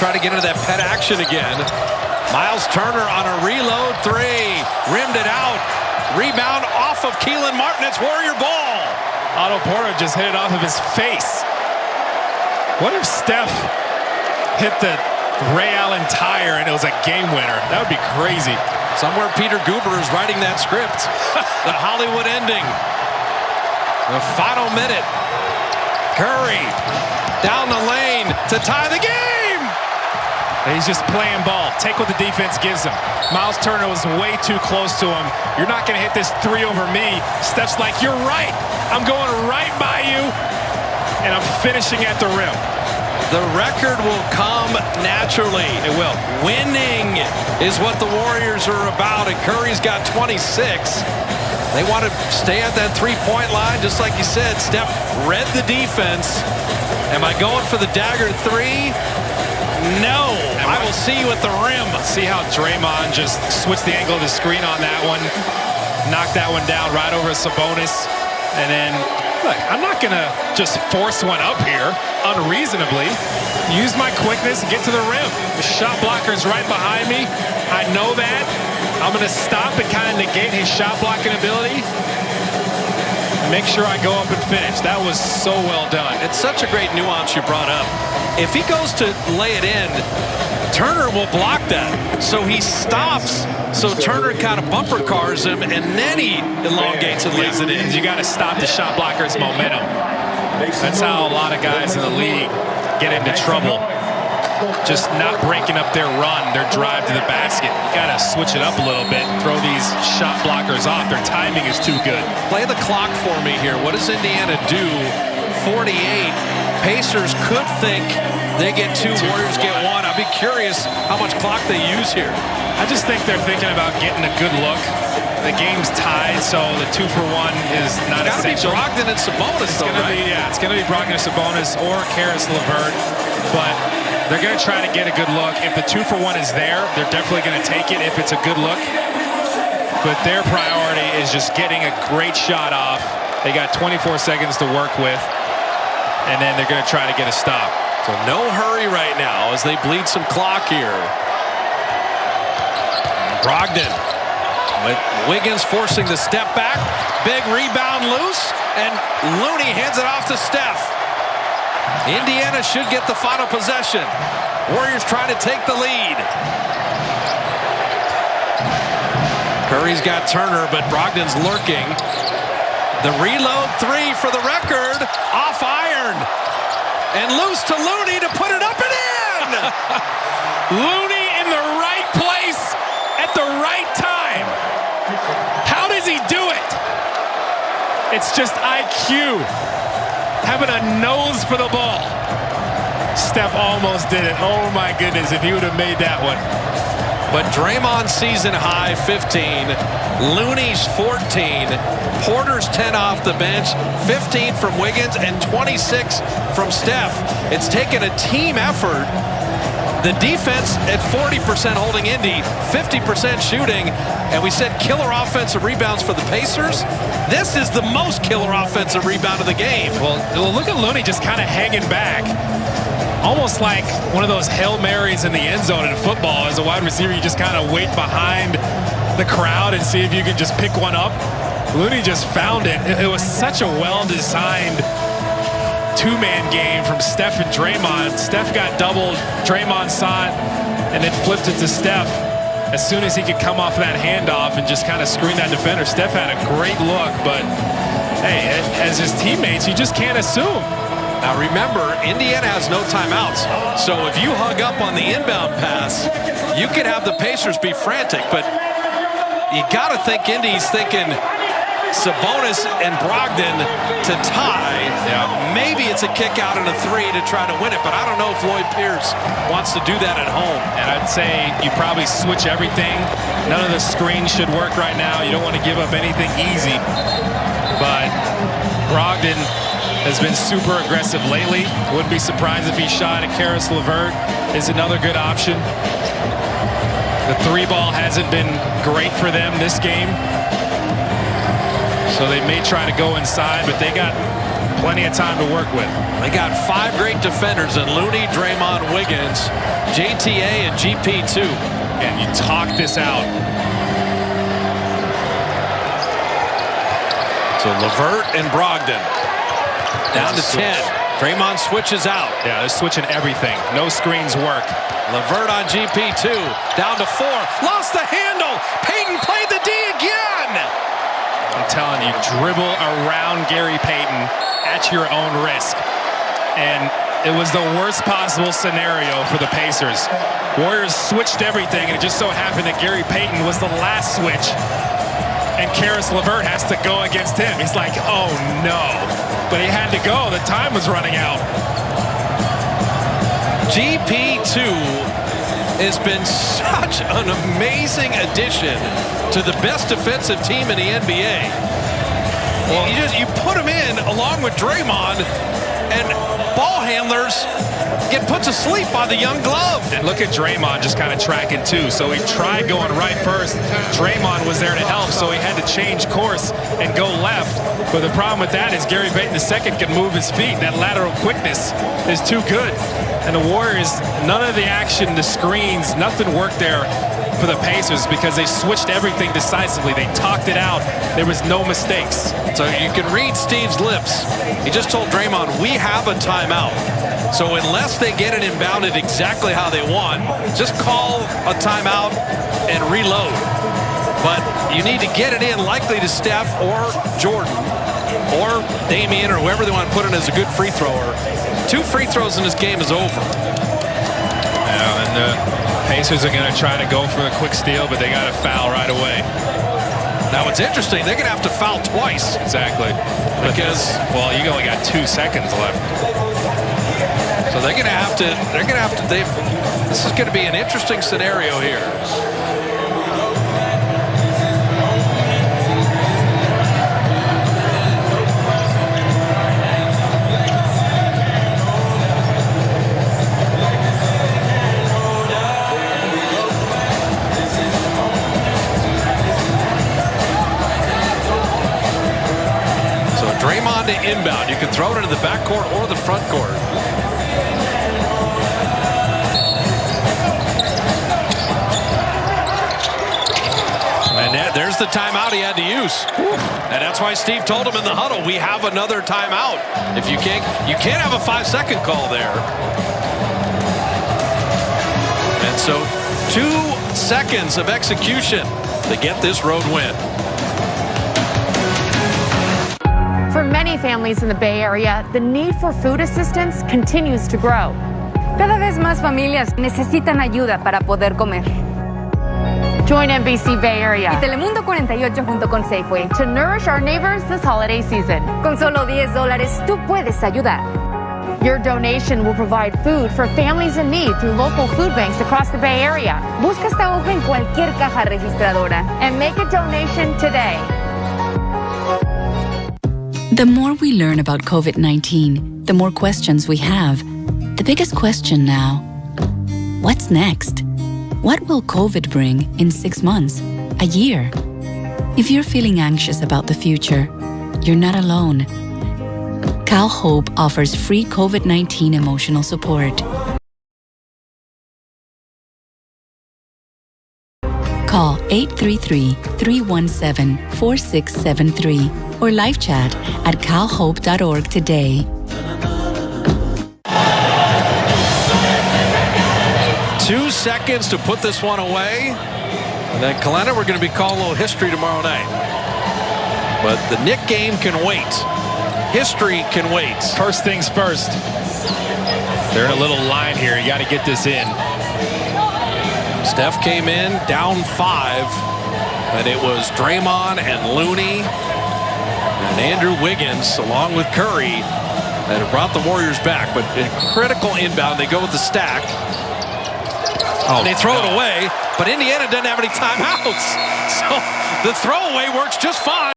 try to get into that pet action again. Miles Turner on a reload three. Rimmed it out. Rebound off of Keelan Martin. It's Warrior ball. Otto Porter just hit it off of his face. What if Steph hit the Ray Allen tire and it was a game winner? That would be crazy. Somewhere Peter Guber is writing that script. The Hollywood ending. The final minute. Curry down the lane to tie the game. He's just playing ball. Take what the defense gives him. Miles Turner was way too close to him. You're not going to hit this three over me. Steph's like, you're right. I'm going right by you, and I'm finishing at the rim. The record will come naturally. It will. Winning is what the Warriors are about, and Curry's got 26. They want to stay at that three-point line, just like you said. Steph read the defense. Am I going for the dagger three? No. I will see you at the rim. See how Draymond just switched the angle of the screen on that one. Knocked that one down right over Sabonis. And then, look, I'm not going to just force one up here unreasonably. Use my quickness and get to the rim. The shot blocker's right behind me. I know that. I'm going to stop and kind of negate his shot blocking ability. Make sure I go up and finish. That was so well done. It's such a great nuance you brought up. If he goes to lay it in, Turner will block that. So he stops. So Turner kind of bumper cars him, and then he elongates and lays it in. You got to stop the shot blocker's momentum. That's how a lot of guys in the league get into trouble. Just not breaking up their run, their drive to the basket. You got to switch it up a little bit. Throw these shot blockers off. Their timing is too good. Play the clock for me here. What does Indiana do? 48. Pacers could think they get two, Warriors get one. I'd be curious how much clock they use here. I just think they're thinking about getting a good look. The game's tied, so the 2-for-1 is not essential. It's got to be Brogdon and Sabonis, though, right? It's going to be Brogdon and Sabonis or Karis LeVert, but they're going to try to get a good look. If the 2-for-1 is there, they're definitely going to take it if it's a good look. But their priority is just getting a great shot off. They got 24 seconds to work with, and then they're going to try to get a stop. So no hurry right now as they bleed some clock here. Brogdon with Wiggins forcing the step back. Big rebound loose, and Looney hands it off to Steph. Indiana should get the final possession. Warriors trying to take the lead. Curry's got Turner, but Brogdon's lurking. The reload three for the record. Off iron. And loose to Looney to put it up and in. Looney in the right place at the right time. How does he do it? It's just IQ. Having a nose for the ball. Steph almost did it. Oh my goodness, if he would have made that one. But Draymond season high 15. Looney's 14. Porter's 10 off the bench. 15 from Wiggins and 26 from Steph. It's taken a team effort. The defense at 40% holding Indy, 50% shooting, and we said killer offensive rebounds for the Pacers. This is the most killer offensive rebound of the game. Well look at Looney just kind of hanging back. Almost like one of those Hail Marys in the end zone in football. As a wide receiver, you just kind of wait behind the crowd and see if you can just pick one up. Looney just found it. It was such a well-designed two-man game from Steph and Draymond. Steph got doubled, Draymond saw it, and then flipped it to Steph. As soon as he could come off that handoff and just kind of screen that defender, Steph had a great look, but hey, as his teammates, you just can't assume. Now remember, Indiana has no timeouts. So if you hug up on the inbound pass, you could have the Pacers be frantic, but you got to think Indy's thinking Sabonis and Brogdon to tie. Yeah. Maybe it's a kick out and a three to try to win it, but I don't know if Lloyd Pierce wants to do that at home. And I'd say you probably switch everything. None of the screens should work right now. You don't want to give up anything easy. But Brogdon has been super aggressive lately. Wouldn't be surprised if he shot at Karis LeVert. Is another good option. The three ball hasn't been great for them this game. So they may try to go inside, but they got plenty of time to work with. They got 5 great defenders in Looney, Draymond, Wiggins, JTA, and GP2. And you talk this out. So LeVert and Brogdon down to 10. Draymond switches out. Yeah, they're switching everything. No screens work. LeVert on GP2 down to 4. Lost the handle. Payton played the D again. I'm telling you, dribble around Gary Payton at your own risk. And it was the worst possible scenario for the Pacers. Warriors switched everything, and it just so happened that Gary Payton was the last switch. And Karis LeVert has to go against him. He's like, oh no. But he had to go. The time was running out. GP2 has been such an amazing addition to the best defensive team in the NBA. Well, you put him in along with Draymond, and ball handlers get put to sleep by the young glove. And look at Draymond just kind of tracking too. So he tried going right first. Draymond was there to help, so he had to change course and go left. But the problem with that is Gary Payton II can move his feet. That lateral quickness is too good. And the Warriors, none of the action, the screens, nothing worked there for the Pacers because they switched everything decisively. They talked it out. There was no mistakes. So you can read Steve's lips. He just told Draymond, we have a timeout. So unless they get it inbounded exactly how they want, just call a timeout and reload. But you need to get it in likely to Steph or Jordan or Damian or whoever they want to put in as a good free thrower. 2 free throws in this game is over. Yeah, and the Pacers are going to try to go for a quick steal, but they got to foul right away. Now what's interesting, they're going to have to foul twice. Exactly. Because, well, you only got 2 seconds left. So they're going to have to, this is going to be an interesting scenario here. So Draymond to inbound. You can throw it into the backcourt or the front court. And there's the timeout he had to use. And that's why Steve told him in the huddle, we have another timeout. If you can't have a 5-second call there. And so 2 seconds of execution to get this road win. For many families in the Bay Area, the need for food assistance continues to grow. Cada vez más familias necesitan ayuda para poder comer. Join NBC Bay Y Area Telemundo 48 junto con Safeway. to nourish our neighbors this holiday season. Con solo $10, tú puedes ayudar. Your donation will provide food for families in need through local food banks across the Bay Area. Busca esta hoja en cualquier caja registradora. And make a donation today. The more we learn about COVID-19, the more questions we have. The biggest question now, what's next? What will COVID bring in 6 months, a year? If you're feeling anxious about the future, you're not alone. Cal Hope offers free COVID-19 emotional support. Call 833-317-4673 or live chat at calhope.org today. 2 seconds to put this one away. And then, Kalena, we're going to be calling a little history tomorrow night. But the Knick game can wait. History can wait. First things first. They're in a little line here. You got to get this in. Steph came in down 5. And it was Draymond and Looney and Andrew Wiggins, along with Curry, that have brought the Warriors back. But in critical inbound, they go with the stack. Oh, they throw it away, but Indiana doesn't have any timeouts. So the throwaway works just fine.